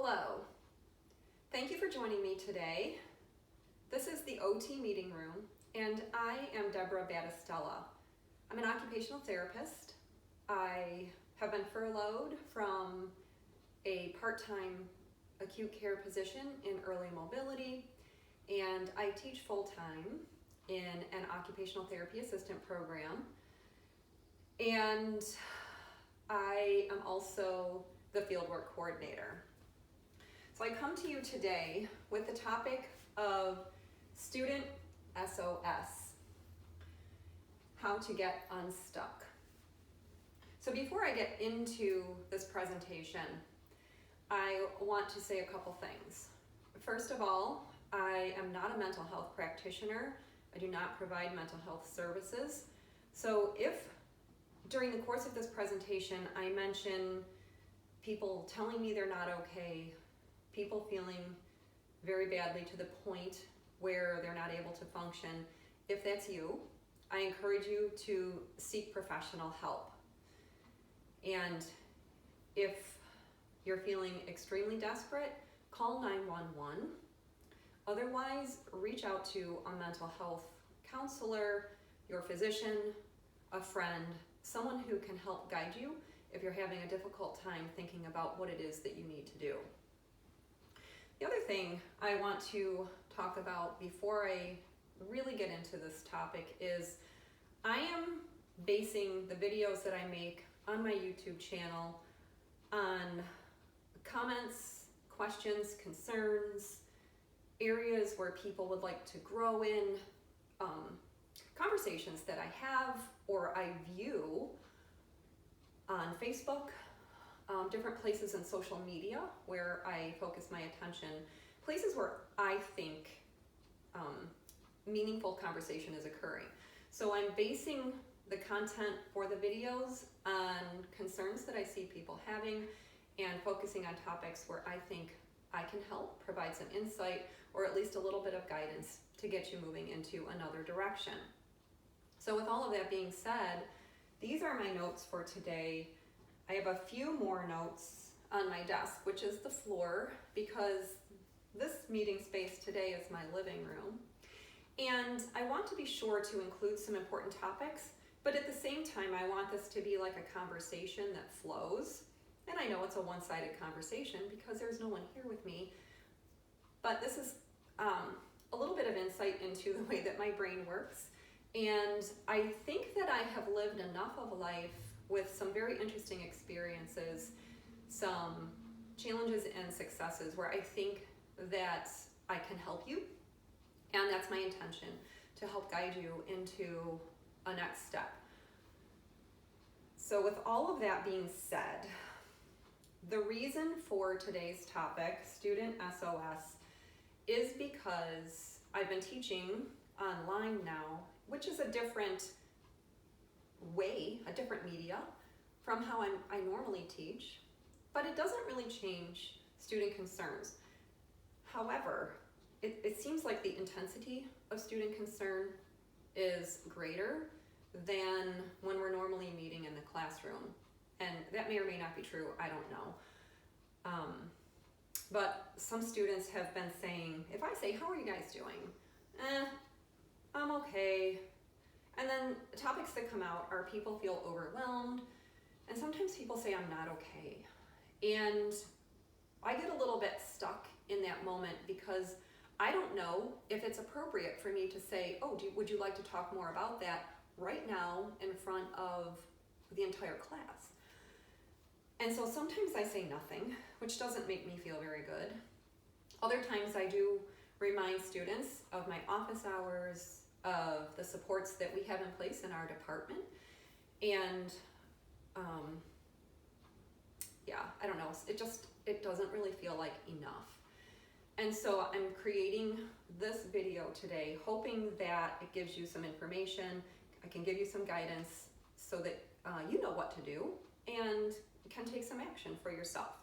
Hello. Thank you for joining me today. This is the OT meeting room, and I am Deborah Battistella. I'm an occupational therapist. I have been furloughed from a part-time acute care position in early mobility, and I teach full-time in an occupational therapy assistant program. And I am also the fieldwork coordinator. So I come to you today with the topic of student S.O.S, how to get unstuck. So before I get into this presentation, I want to say a couple things. First of all, I am not a mental health practitioner. I do not provide mental health services. So if during the course of this presentation I mention people telling me they're not okay, people feeling very badly to the point where they're not able to function, if that's you, I encourage you to seek professional help. And if you're feeling extremely desperate, call 911. Otherwise, reach out to a mental health counselor, your physician, a friend, someone who can help guide you if you're having a difficult time thinking about what it is that you need to do. The other thing I want to talk about before I really get into this topic is I am basing the videos that I make on my YouTube channel on comments, questions, concerns, areas where people would like to grow in, conversations that I have or I view on Facebook, different places in social media where I focus my attention, places where I think meaningful conversation is occurring. So I'm basing the content for the videos on concerns that I see people having and focusing on topics where I think I can help provide some insight or at least a little bit of guidance to get you moving into another direction. So with all of that being said, these are my notes for today. I have a few more notes on my desk, which is the floor, because this meeting space today is my living room. And I want to be sure to include some important topics, but at the same time, I want this to be like a conversation that flows. And I know it's a one-sided conversation because there's no one here with me, but this is a little bit of insight into the way that my brain works. And I think that I have lived enough of life with some very interesting experiences, some challenges and successes where I think that I can help you. And that's my intention, to help guide you into a next step. So with all of that being said, the reason for today's topic, student S.O.S, is because I've been teaching online now, which is a different way, a different media from how I normally teach, but it doesn't really change student concerns. However, it seems like the intensity of student concern is greater than when we're normally meeting in the classroom. And that may or may not be true, I don't know. But some students have been saying, if I say, how are you guys doing? I'm okay. And then topics that come out are people feel overwhelmed, and sometimes people say I'm not okay. And I get a little bit stuck in that moment because I don't know if it's appropriate for me to say, oh, would you like to talk more about that right now in front of the entire class? And so sometimes I say nothing, which doesn't make me feel very good. Other times I do remind students of my office hours, of the supports that we have in place in our department. And I don't know, it doesn't really feel like enough. And so I'm creating this video today, hoping that it gives you some information, I can give you some guidance so that you know what to do and can take some action for yourself.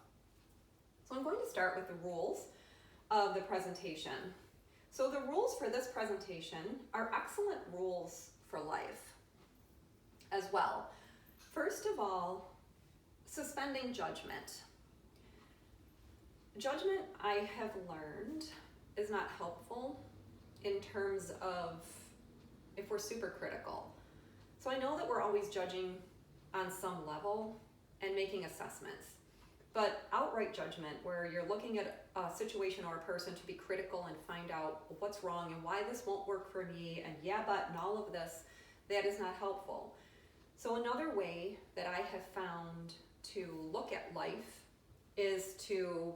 So I'm going to start with the rules of the presentation. So the rules for this presentation are excellent rules for life as well. First of all, suspending judgment. Judgment, I have learned, is not helpful in terms of if we're super critical. So I know that we're always judging on some level and making assessments. But outright judgment, where you're looking at a situation or a person to be critical and find out what's wrong and why this won't work for me, and and all of this, that is not helpful. So another way that I have found to look at life is to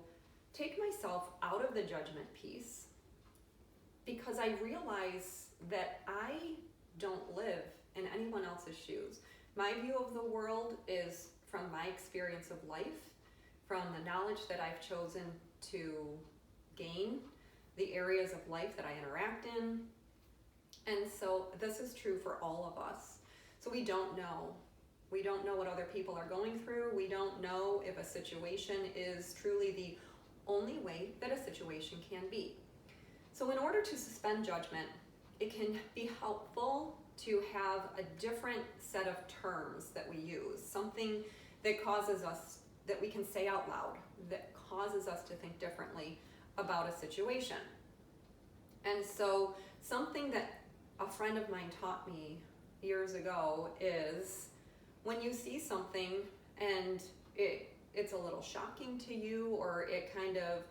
take myself out of the judgment piece, because I realize that I don't live in anyone else's shoes. My view of the world is from my experience of life, from the knowledge that I've chosen to gain, the areas of life that I interact in. And so this is true for all of us. So we don't know. We don't know what other people are going through. We don't know if a situation is truly the only way that a situation can be. So in order to suspend judgment, it can be helpful to have a different set of terms that we use, something that causes us, that we can say out loud, that causes us to think differently about a situation. And so something that a friend of mine taught me years ago is when you see something and it's a little shocking to you, or it kind of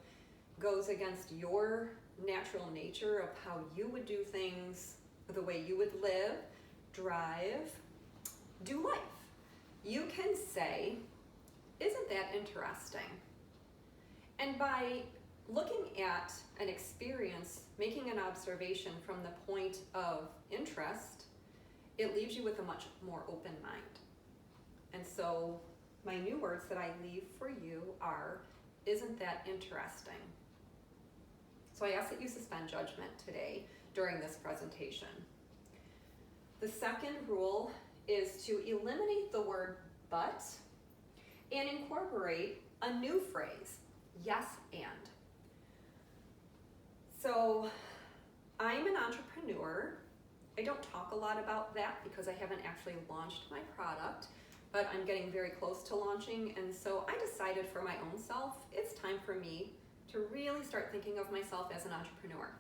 goes against your natural nature of how you would do things, the way you would live, drive, do life, you can say, "Isn't that interesting?" And by looking at an experience, making an observation from the point of interest, it leaves you with a much more open mind. And so my new words that I leave for you are, "Isn't that interesting?" So I ask that you suspend judgment today during this presentation. The second rule is to eliminate the word "but" and incorporate a new phrase, "yes and." So I'm an entrepreneur. I don't talk a lot about that because I haven't actually launched my product, but I'm getting very close to launching. And so I decided for my own self, it's time for me to really start thinking of myself as an entrepreneur.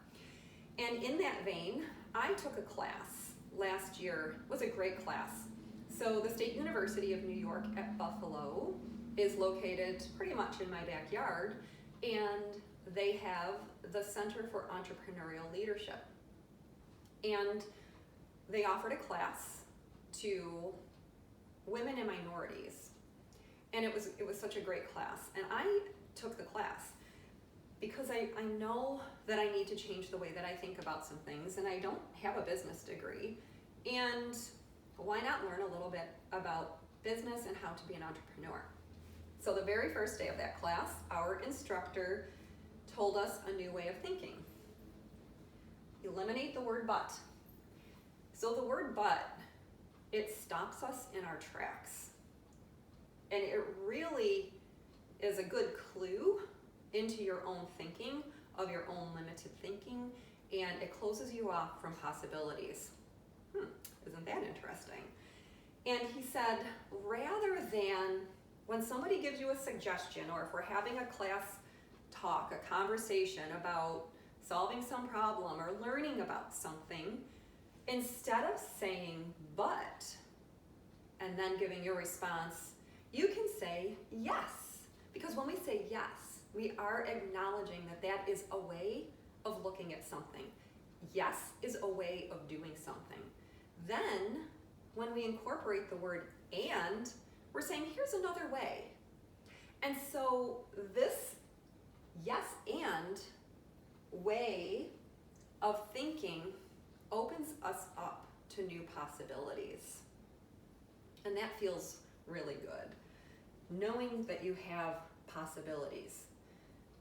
And in that vein, I took a class last year. It was a great class. So the State University of New York at Buffalo is located pretty much in my backyard, and they have the Center for Entrepreneurial Leadership. And they offered a class to women and minorities. And it was such a great class. And I took the class because I know that I need to change the way that I think about some things, and I don't have a business degree. And why not learn a little bit about business and how to be an entrepreneur? So the very first day of that class, our instructor told us a new way of thinking. Eliminate the word "but." So the word "but," it stops us in our tracks. And it really is a good clue into your own thinking, of your own limited thinking, and it closes you off from possibilities. Isn't that interesting? And he said, rather than when somebody gives you a suggestion, or if we're having a class talk, a conversation about solving some problem or learning about something, instead of saying "but" and then giving your response, you can say "yes." Because when we say yes, we are acknowledging that that is a way of looking at something. Yes is a way of doing something. Then, when we incorporate the word "and," we're saying, here's another way. And so this yes and way of thinking opens us up to new possibilities. And that feels really good, knowing that you have possibilities.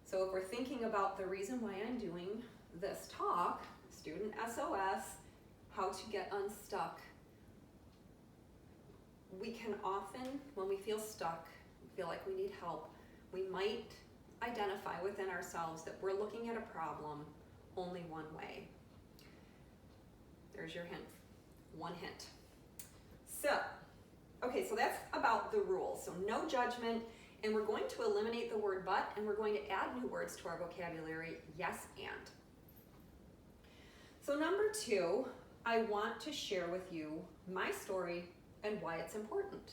So if we're thinking about the reason why I'm doing this talk, Student S.O.S, how to get unstuck, we can often, when we feel stuck, feel like we need help, we might identify within ourselves that we're looking at a problem only one way. There's your hint, one hint. So, okay, so that's about the rules. So no judgment And we're going to eliminate the word but, and we're going to add new words to our vocabulary, yes and. So number 2, I want to share with you my story and why it's important.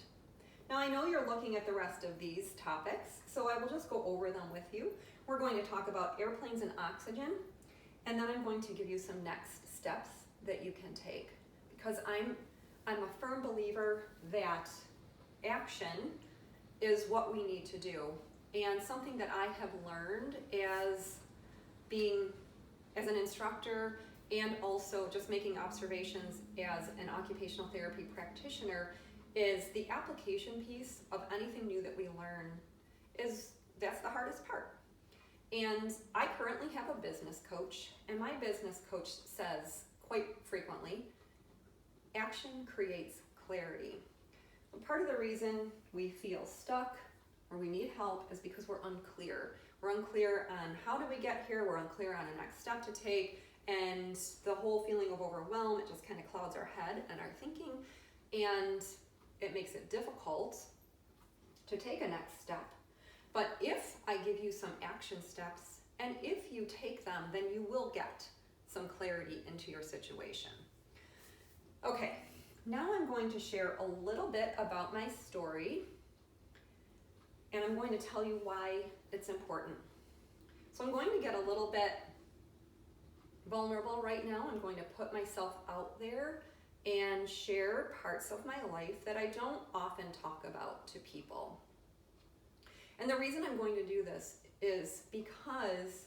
Now I know you're looking at the rest of these topics, so I will just go over them with you. We're going to talk about airplanes and oxygen, and then I'm going to give you some next steps that you can take, because I'm a firm believer that action is what we need to do, and something that I have learned as an instructor and also just making observations as an occupational therapy practitioner is the application piece of anything new that we learn that's the hardest part. And I currently have a business coach, and my business coach says quite frequently, action creates clarity. And part of the reason we feel stuck or we need help is because we're unclear. We're unclear on how do we get here, we're unclear on a next step to take, and the whole feeling of overwhelm, it just kind of clouds our head and our thinking, and it makes it difficult to take a next step. But if I give you some action steps, and if you take them, then you will get some clarity into your situation. Okay, now I'm going to share a little bit about my story, and I'm going to tell you why it's important. So I'm going to get a little bit vulnerable right now. I'm going to put myself out there and share parts of my life that I don't often talk about to people. And the reason I'm going to do this is because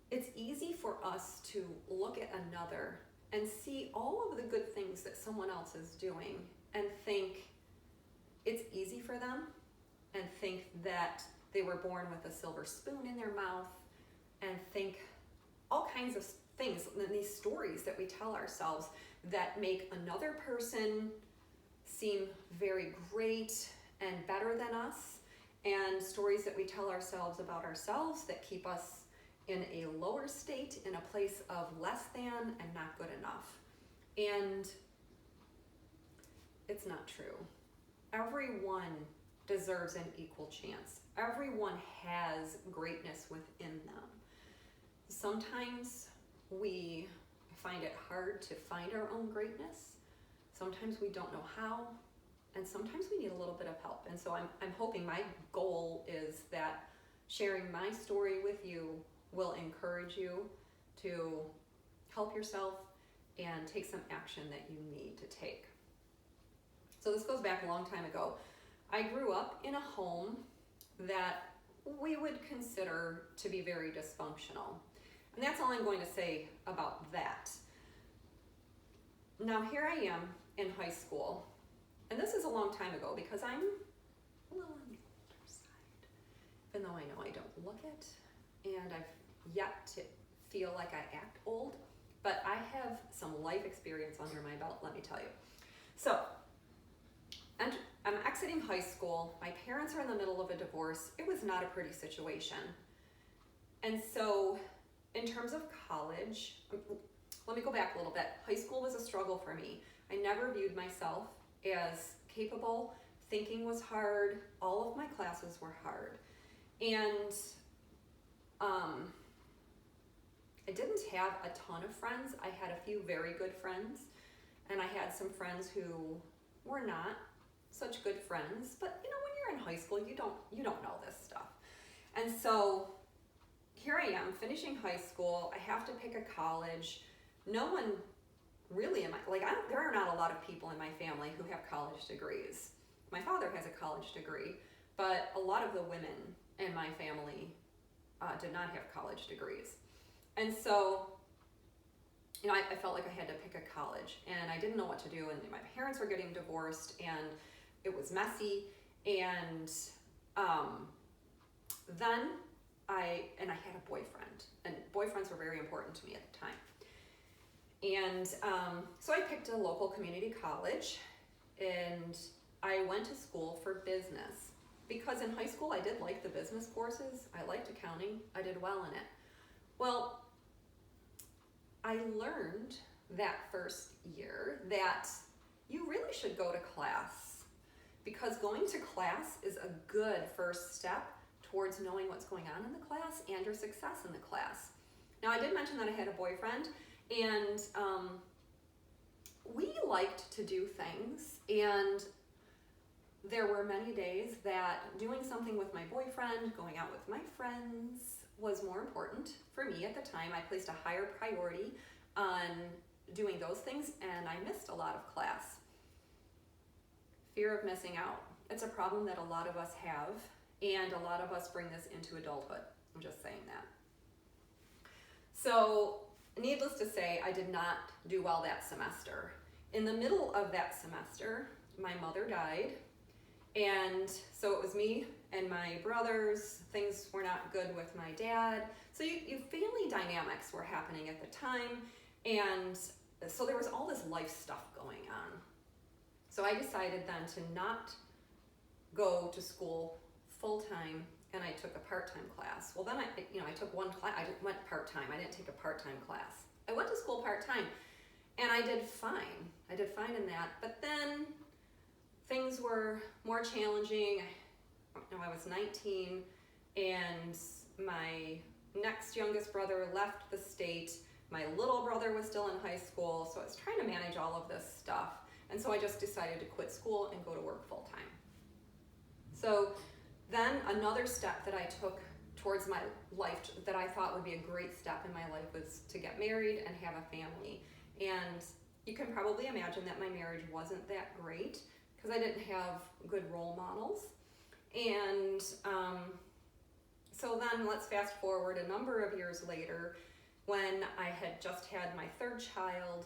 it's easy for us to look at another and see all of the good things that someone else is doing and think it's easy for them, and think that they were born with a silver spoon in their mouth, and think all kinds of things in these stories that we tell ourselves that make another person seem very great and better than us, and stories that we tell ourselves about ourselves that keep us in a lower state, in a place of less than and not good enough. And it's not true. Everyone deserves an equal chance. Everyone has greatness within them. Sometimes we find it hard to find our own greatness. Sometimes we don't know how, and sometimes we need a little bit of help. And so I'm hoping, my goal is that sharing my story with you will encourage you to help yourself and take some action that you need to take. So this goes back a long time ago. I grew up in a home that we would consider to be very dysfunctional. And that's all I'm going to say about that. Now here I am in high school, and this is a long time ago because I'm a little on the older side, even though I know I don't look it, and I've yet to feel like I act old, but I have some life experience under my belt, let me tell you. So, and I'm exiting high school, my parents are in the middle of a divorce, it was not a pretty situation. And so, in terms of college, let me go back a little bit. High school was a struggle for me. I never viewed myself as capable. Thinking was hard. All of my classes were hard. And I didn't have a ton of friends. I had a few very good friends, and I had some friends who were not such good friends. But you know, when you're in high school, you don't know this stuff. And so here I am finishing high school. I have to pick a college. No one really there are not a lot of people in my family who have college degrees. My father has a college degree, but a lot of the women in my family did not have college degrees. And so, you know, I felt like I had to pick a college, and I didn't know what to do, and my parents were getting divorced, and it was messy, and then I had a boyfriend, and boyfriends were very important to me at the time. And so I picked a local community college, and I went to school for business, because in high school I did like the business courses. I liked accounting. I did well in it. Well, I learned that first year that you really should go to class, because going to class is a good first step towards knowing what's going on in the class and your success in the class. Now, I did mention that I had a boyfriend, and we liked to do things, and there were many days that doing something with my boyfriend, going out with my friends, was more important for me at the time. I placed a higher priority on doing those things, and I missed a lot of class. Fear of missing out. It's a problem that a lot of us have, and a lot of us bring this into adulthood. I'm just saying that. So, needless to say, I did not do well that semester. In the middle of that semester, my mother died, and so it was me and my brothers. Things were not good with my dad. So family dynamics were happening at the time, and so there was all this life stuff going on. So I decided then to not go to school full-time, and I took a part-time class. Well, then I took one class. I went part-time. I didn't take a part-time class. I went to school part-time, and I did fine. I did fine in that. But then things were more challenging. I was 19, and my next youngest brother left the state. My little brother was still in high school, so I was trying to manage all of this stuff. And so I just decided to quit school and go to work full-time. So then another step that I took towards my life that I thought would be a great step in my life was to get married and have a family. And you can probably imagine that my marriage wasn't that great because I didn't have good role models. And so then let's fast forward a number of years later when I had just had my third child,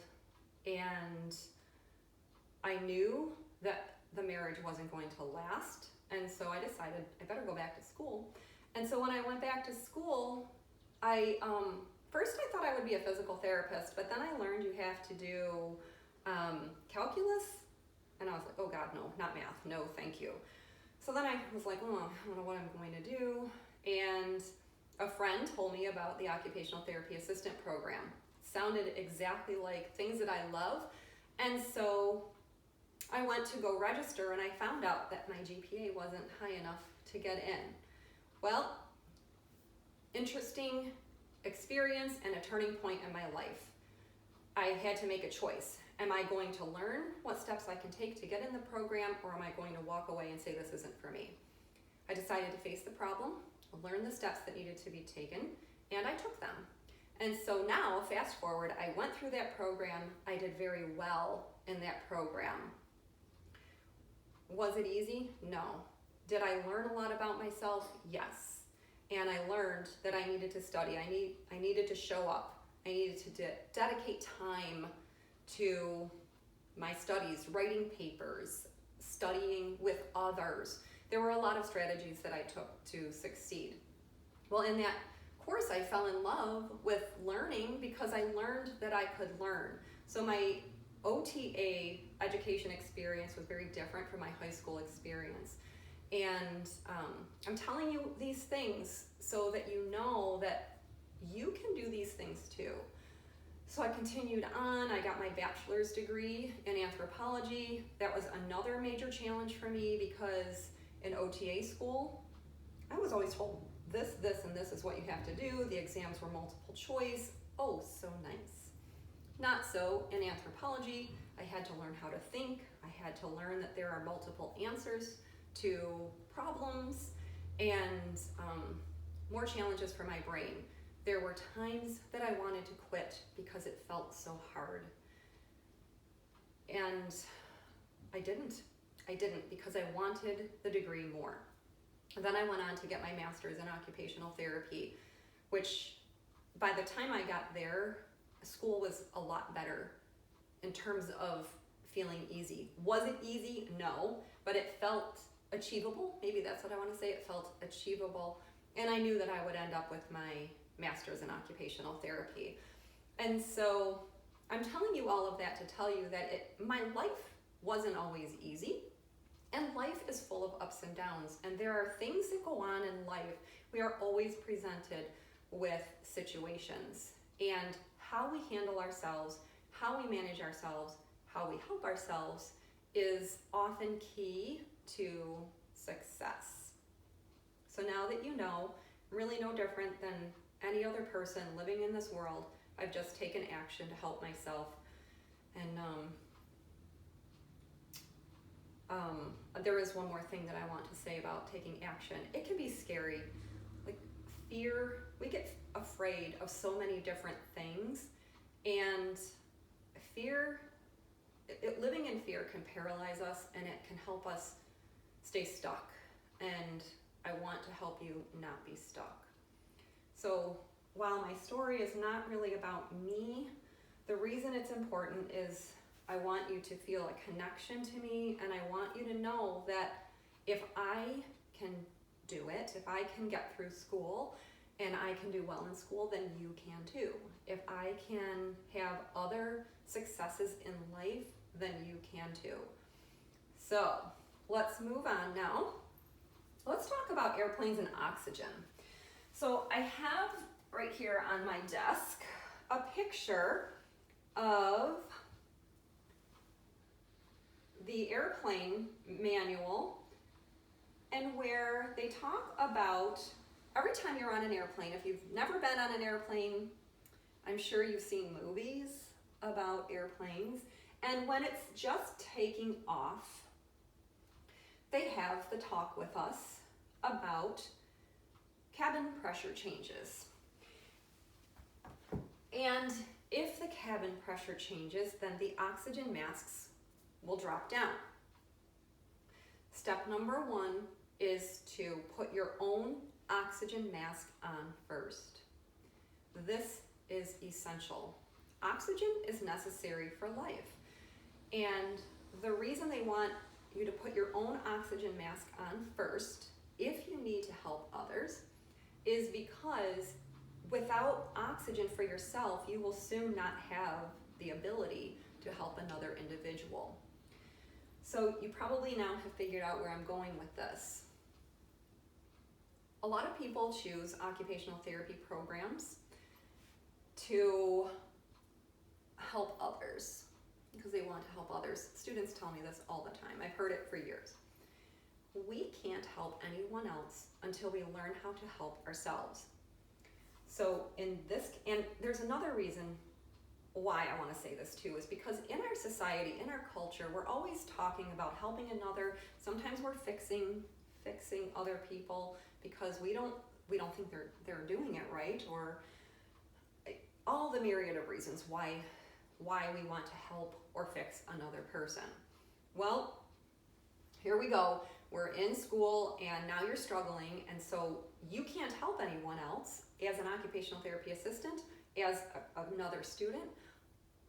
and I knew that the marriage wasn't going to last. And so I decided I better go back to school. And so when I went back to school, first I thought I would be a physical therapist, but then I learned you have to do calculus. And I was like, oh God, no, not math. No, thank you. So then I was like, oh, I don't know what I'm going to do. And a friend told me about the occupational therapy assistant program. Sounded exactly like things that I love. And so I went to go register, and I found out that my GPA wasn't high enough to get in. Well, interesting experience and a turning point in my life. I had to make a choice. Am I going to learn what steps I can take to get in the program, or am I going to walk away and say this isn't for me? I decided to face the problem, learn the steps that needed to be taken, and I took them. And so now, fast forward, I went through that program. I did very well in that program. Was it easy? No. Did I learn a lot about myself? Yes. And I learned that I needed to study. I needed to show up. I needed to dedicate time to my studies, writing papers, studying with others. There were a lot of strategies that I took to succeed. Well, in that course, I fell in love with learning because I learned that I could learn. So my OTA education experience was very different from my high school experience. And I'm telling you these things so that you know that you can do these things too. So I continued on. I got my bachelor's degree in anthropology. That was another major challenge for me because in OTA school, I was always told this, and this is what you have to do. The exams were multiple choice. Oh, so nice. Not so in anthropology. I had to learn how to think. I had to learn that there are multiple answers to problems, and more challenges for my brain. There were times that I wanted to quit because it felt so hard. And I didn't because I wanted the degree more. And then I went on to get my master's in occupational therapy, which by the time I got there, school was a lot better in terms of feeling easy. Was it easy? No, but it felt achievable. Maybe that's what I want to say. It felt achievable. And I knew that I would end up with my master's in occupational therapy. And so I'm telling you all of that to tell you that my life wasn't always easy. And life is full of ups and downs. And there are things that go on in life. We are always presented with situations. And how we handle ourselves, how we manage ourselves, how we help ourselves is often key to success. So now that you know, I'm really no different than any other person living in this world. I've just taken action to help myself. And there is one more thing that I want to say about taking action. It can be scary. Like fear, we get afraid of so many different things, and fear, living in fear can paralyze us, and it can help us stay stuck. And I want to help you not be stuck. So while my story is not really about me, the reason it's important is I want you to feel a connection to me, and I want you to know that if I can do it, if I can get through school and I can do well in school, then you can too. If I can have other successes in life, then you can too. So let's move on now. Let's talk about airplanes and oxygen. So I have right here on my desk a picture of the airplane manual, and where they talk about every time you're on an airplane, if you've never been on an airplane, I'm sure you've seen movies about airplanes, and when it's just taking off, they have the talk with us about cabin pressure changes. And if the cabin pressure changes, then the oxygen masks will drop down. Step number 1 is to put your own oxygen mask on first. This is essential. Oxygen is necessary for life. And the reason they want you to put your own oxygen mask on first, if you need to help others, is because without oxygen for yourself, you will soon not have the ability to help another individual. So you probably now have figured out where I'm going with this. A lot of people choose occupational therapy programs to help others because they want to help others. Students tell me this all the time. I've heard it for years. We can't help anyone else until we learn how to help ourselves. So and there's another reason why I want to say this too, is because in our society, in our culture, we're always talking about helping another. Sometimes we're fixing other people because we don't think they're doing it right, or all the myriad of reasons why we want to help or fix another person. Well, here we go. We're in school and now you're struggling, and so you can't help anyone else as an occupational therapy assistant, as another student,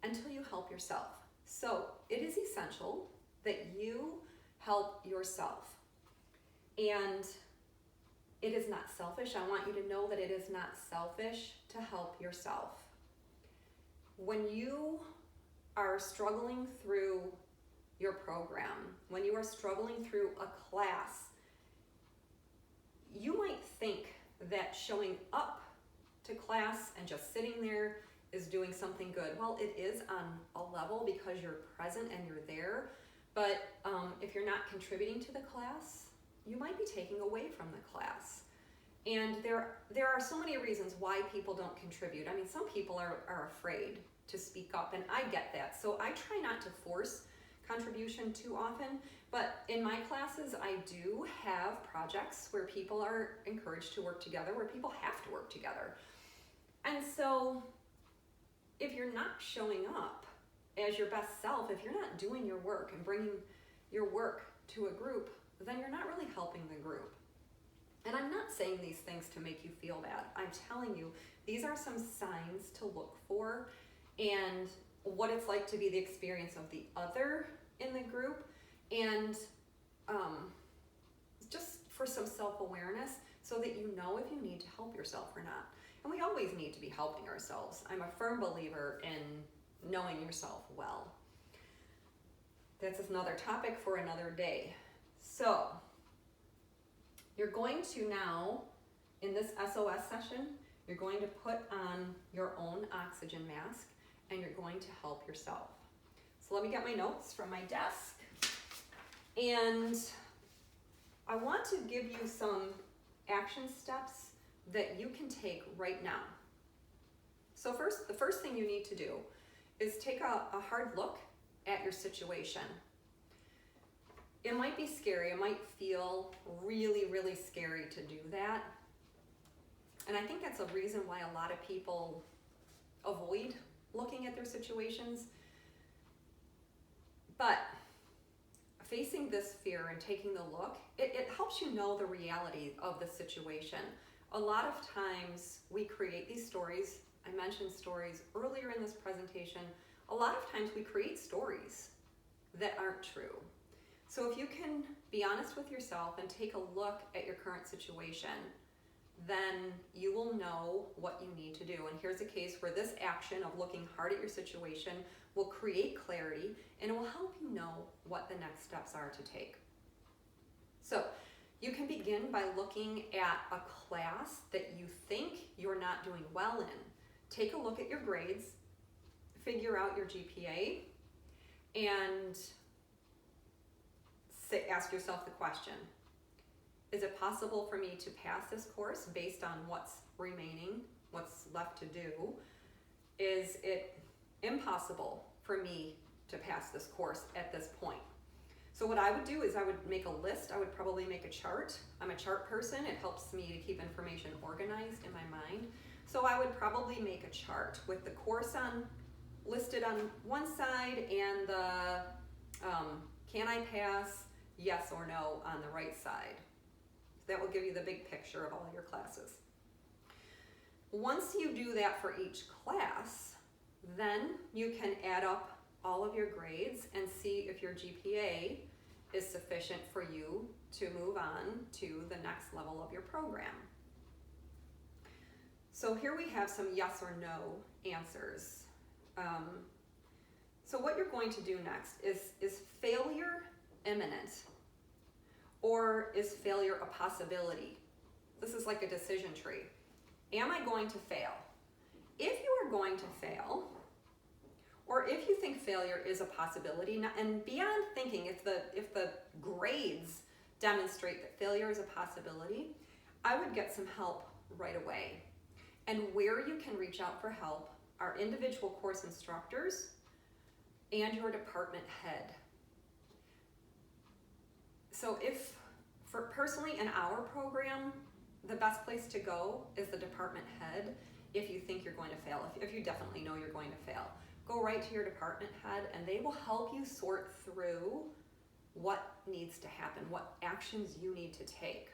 until you help yourself. So it is essential that you help yourself. And it is not selfish. I want you to know that it is not selfish to help yourself. When you are struggling through your program, when you are struggling through a class, you might think that showing up to class and just sitting there is doing something good. Well, it is on a level because you're present and you're there, but if you're not contributing to the class, you might be taking away from the class. And there are so many reasons why people don't contribute. I mean, some people are afraid to speak up, and I get that. So I try not to force contribution too often, but in my classes, I do have projects where people are encouraged to work together, where people have to work together. And so if you're not showing up as your best self, if you're not doing your work and bringing your work to a group, then you're not really helping the group. And I'm not saying these things to make you feel bad. I'm telling you, these are some signs to look for, and what it's like to be the experience of the other in the group, and just for some self-awareness so that you know if you need to help yourself or not. And we always need to be helping ourselves. I'm a firm believer in knowing yourself well. That's another topic for another day. So you're going to now, in this SOS session, you're going to put on your own oxygen mask, and you're going to help yourself. So let me get my notes from my desk. And I want to give you some action steps that you can take right now. So the first thing you need to do is take a hard look at your situation. It might be scary. It might feel really, really scary to do that. And I think that's a reason why a lot of people avoid looking at their situations. But facing this fear and taking the look, it helps you know the reality of the situation. A lot of times we create these stories. I mentioned stories earlier in this presentation. A lot of times we create stories that aren't true. So if you can be honest with yourself and take a look at your current situation, then you will know what you need to do. And here's a case where this action of looking hard at your situation will create clarity and it will help you know what the next steps are to take. So you can begin by looking at a class that you think you're not doing well in. Take a look at your grades, figure out your GPA, and ask yourself the question, is it possible for me to pass this course based on what's remaining, what's left to do? Is it impossible for me to pass this course at this point? So what I would do is I would make a list. I would probably make a chart. I'm a chart person. It helps me to keep information organized in my mind. So I would probably make a chart with the course listed on one side and the can I pass, yes or no on the right side. That will give you the big picture of all your classes. Once you do that for each class, then you can add up all of your grades and see if your GPA is sufficient for you to move on to the next level of your program. So here we have some yes or no answers. So what you're going to do next is failure imminent? Or is failure a possibility? This is like a decision tree. Am I going to fail? If you are going to fail, or if you think failure is a possibility, and beyond thinking, if the grades demonstrate that failure is a possibility, I would get some help right away. And where you can reach out for help are individual course instructors and your department head. So personally in our program, the best place to go is the department head if you think you're going to fail, if you definitely know you're going to fail. Go right to your department head and they will help you sort through what needs to happen, what actions you need to take.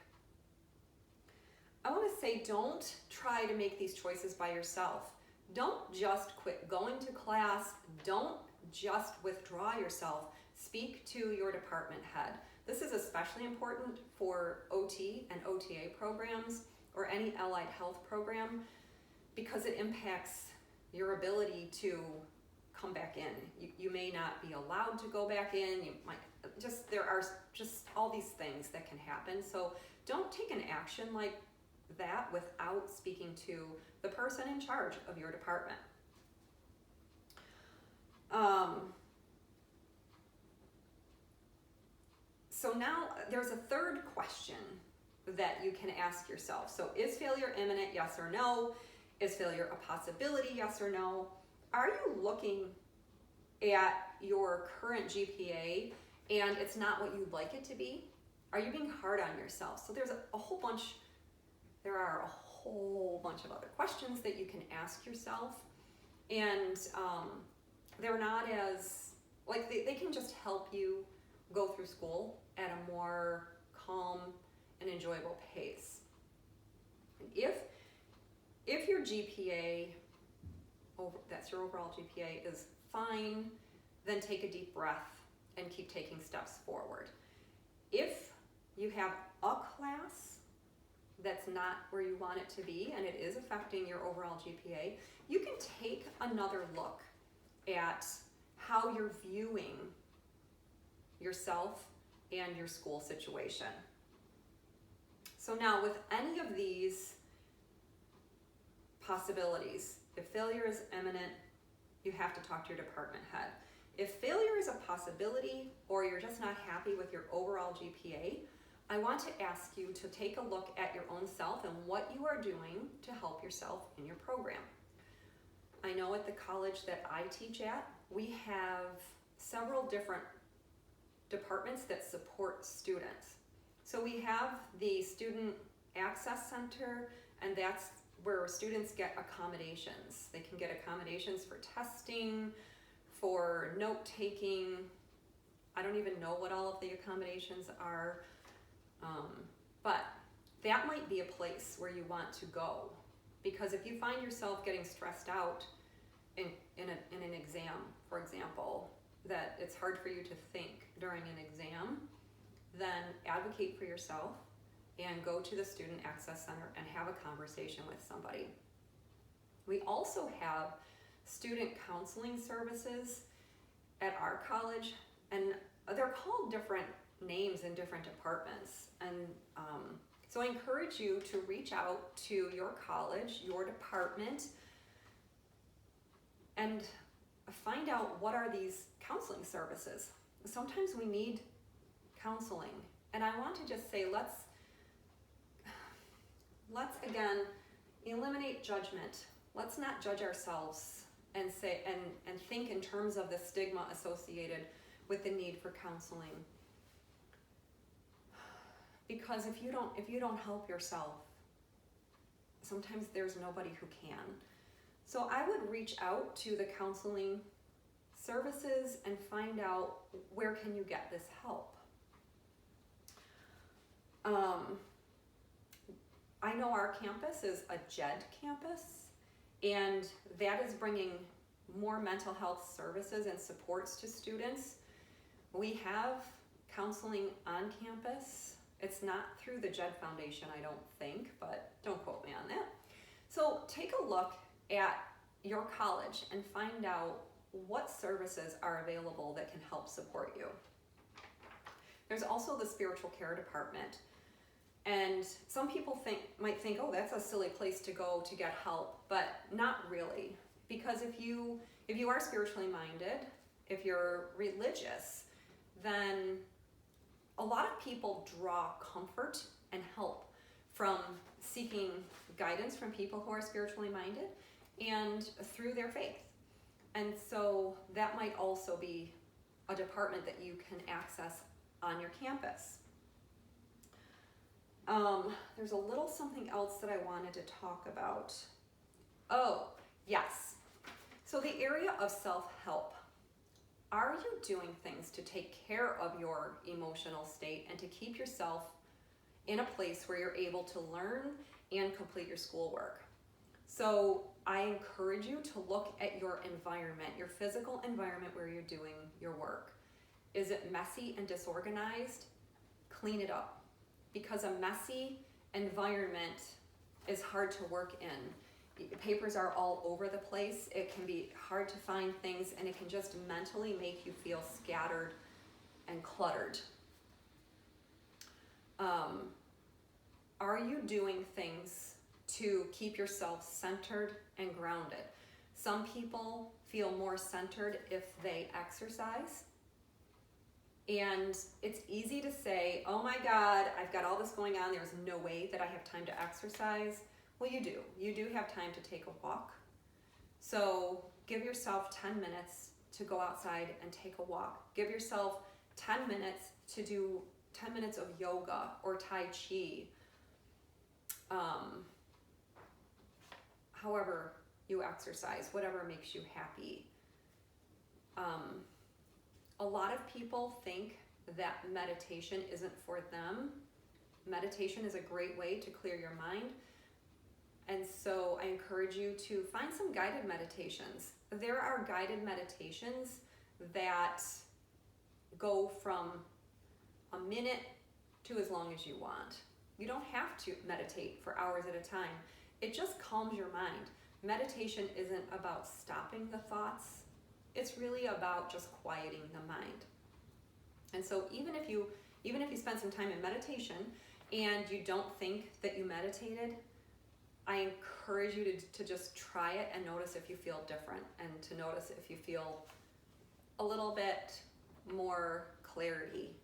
I want to say don't try to make these choices by yourself. Don't just quit going to class. Don't just withdraw yourself. Speak to your department head. This is especially important for OT and OTA programs or any allied health program because it impacts your ability to come back in. You may not be allowed to go back in. There are just all these things that can happen. So don't take an action like that without speaking to the person in charge of your department. So now there's a third question that you can ask yourself. So is failure imminent, yes or no? Is failure a possibility, yes or no? Are you looking at your current GPA and it's not what you'd like it to be? Are you being hard on yourself? So there are a whole bunch of other questions that you can ask yourself, and they're not as, they can just help you go through school at a more calm and enjoyable pace. If your GPA, that's your overall GPA, is fine, then take a deep breath and keep taking steps forward. If you have a class that's not where you want it to be and it is affecting your overall GPA, you can take another look at how you're viewing yourself and your school situation. So now with any of these possibilities, if failure is imminent, you have to talk to your department head. If failure is a possibility or you're just not happy with your overall GPA, I want to ask you to take a look at your own self and what you are doing to help yourself in your program. I know at the college that I teach at, we have several different departments that support students. So we have the Student Access Center, and that's where students get accommodations. They can get accommodations for testing, for note-taking. I don't even know what all of the accommodations are, but that might be a place where you want to go. Because if you find yourself getting stressed out in an exam, for example, that it's hard for you to think during an exam, then advocate for yourself and go to the Student Access Center and have a conversation with somebody. We also have student counseling services at our college, and they're called different names in different departments. And so I encourage you to reach out to your college, your department, and find out what are these counseling services. Sometimes we need counseling, and I want to just say let's again eliminate judgment. Let's not judge ourselves and say and think in terms of the stigma associated with the need for counseling. Because if you don't help yourself, sometimes there's nobody who can. So I would reach out to the counseling services and find out where can you get this help. I know our campus is a JED campus, and that is bringing more mental health services and supports to students. We have counseling on campus. It's not through the JED Foundation, I don't think, but don't quote me on that. So take a look at your college and find out what services are available that can help support you. There's also the spiritual care department. And some people might think, oh, that's a silly place to go to get help, but not really. Because if you are spiritually minded, if you're religious, then a lot of people draw comfort and help from seeking guidance from people who are spiritually minded and through their faith. And so that might also be a department that you can access on your campus. There's a little something else that I wanted to talk about. Oh, yes. So the area of self-help. Are you doing things to take care of your emotional state and to keep yourself in a place where you're able to learn and complete your schoolwork? So I encourage you to look at your environment, your physical environment where you're doing your work. Is it messy and disorganized? Clean it up. Because a messy environment is hard to work in. Papers are all over the place. It can be hard to find things, and it can just mentally make you feel scattered and cluttered. Are you doing things to keep yourself centered and grounded? Some people feel more centered if they exercise. And it's easy to say, oh my God, I've got all this going on. There's no way that I have time to exercise. Well, you do. You do have time to take a walk. So give yourself 10 minutes to go outside and take a walk. Give yourself 10 minutes to do 10 minutes of yoga or Tai Chi. However you exercise, whatever makes you happy. A lot of people think that meditation isn't for them. Meditation is a great way to clear your mind. And so I encourage you to find some guided meditations. There are guided meditations that go from a minute to as long as you want. You don't have to meditate for hours at a time. It just calms your mind. Meditation isn't about stopping the thoughts. It's really about just quieting the mind. And so even if you spend some time in meditation and you don't think that you meditated, I encourage you to just try it and notice if you feel different, and to notice if you feel a little bit more clarity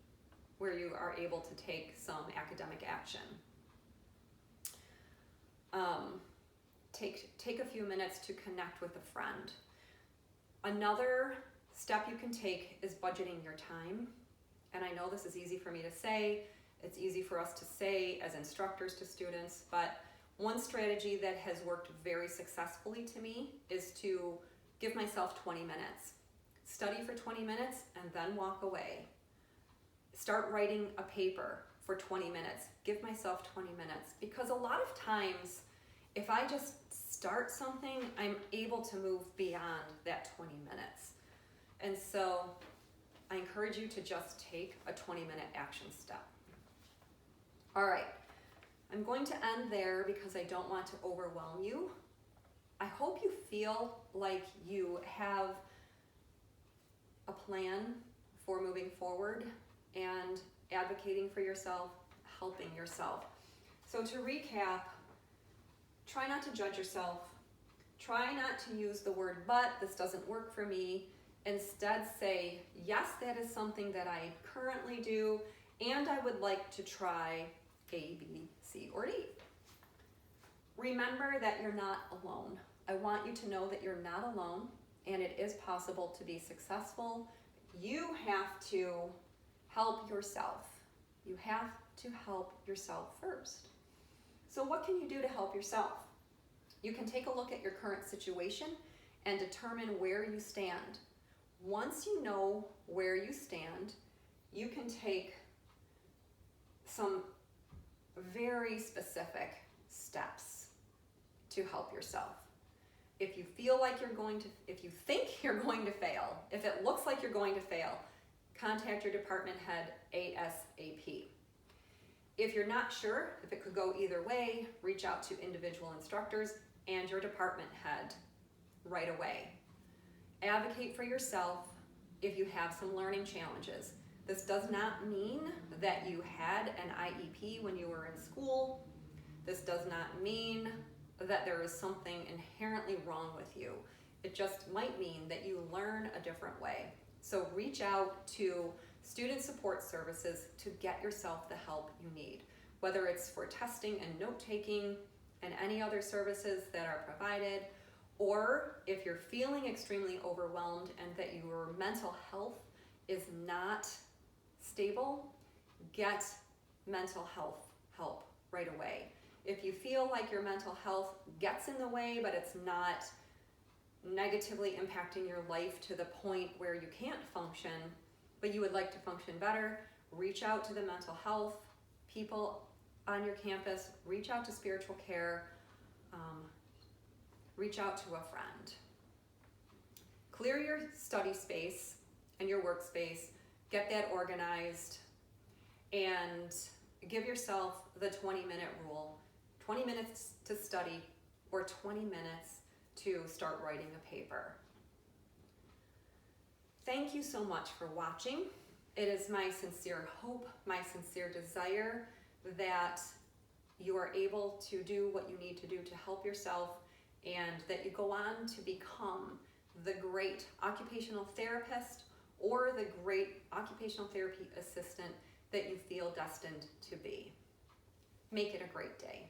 where you are able to take some academic action. Take a few minutes to connect with a friend. Another step you can take is budgeting your time. And I know this is easy for me to say, it's easy for us to say as instructors to students, but one strategy that has worked very successfully to me is to give myself 20 minutes. Study for 20 minutes and then walk away. Start writing a paper for 20 minutes. Give myself 20 minutes, because a lot of times if I just start something, I'm able to move beyond that 20 minutes. And so I encourage you to just take a 20-minute action step. All right, I'm going to end there because I don't want to overwhelm you. I hope you feel like you have a plan for moving forward and advocating for yourself, helping yourself. So to recap, try not to judge yourself. Try not to use the word but, this doesn't work for me. Instead say, yes, that is something that I currently do, and I would like to try A, B, C, or D. Remember that you're not alone. I want you to know that you're not alone, and it is possible to be successful. You have to help yourself. You have to help yourself first. So what can you do to help yourself? You can take a look at your current situation and determine where you stand. Once you know where you stand, you can take some very specific steps to help yourself. If you feel like if you think you're going to fail, if it looks like you're going to fail, contact your department head ASAP. If you're not sure if it could go either way, reach out to individual instructors and your department head right away. Advocate for yourself if you have some learning challenges. This does not mean that you had an IEP when you were in school. This does not mean that there is something inherently wrong with you. It just might mean that you learn a different way. So reach out to student support services to get yourself the help you need, whether it's for testing and note-taking and any other services that are provided, or if you're feeling extremely overwhelmed and that your mental health is not stable, get mental health help right away. If you feel like your mental health gets in the way, but it's not negatively impacting your life to the point where you can't function, but you would like to function better, reach out to the mental health people on your campus, reach out to spiritual care, reach out to a friend. Clear your study space and your workspace, get that organized, and give yourself the 20-minute rule. 20 minutes to study or 20 minutes to start writing a paper. Thank you so much for watching. It is my sincere hope, my sincere desire that you are able to do what you need to do to help yourself, and that you go on to become the great occupational therapist or the great occupational therapy assistant that you feel destined to be. Make it a great day.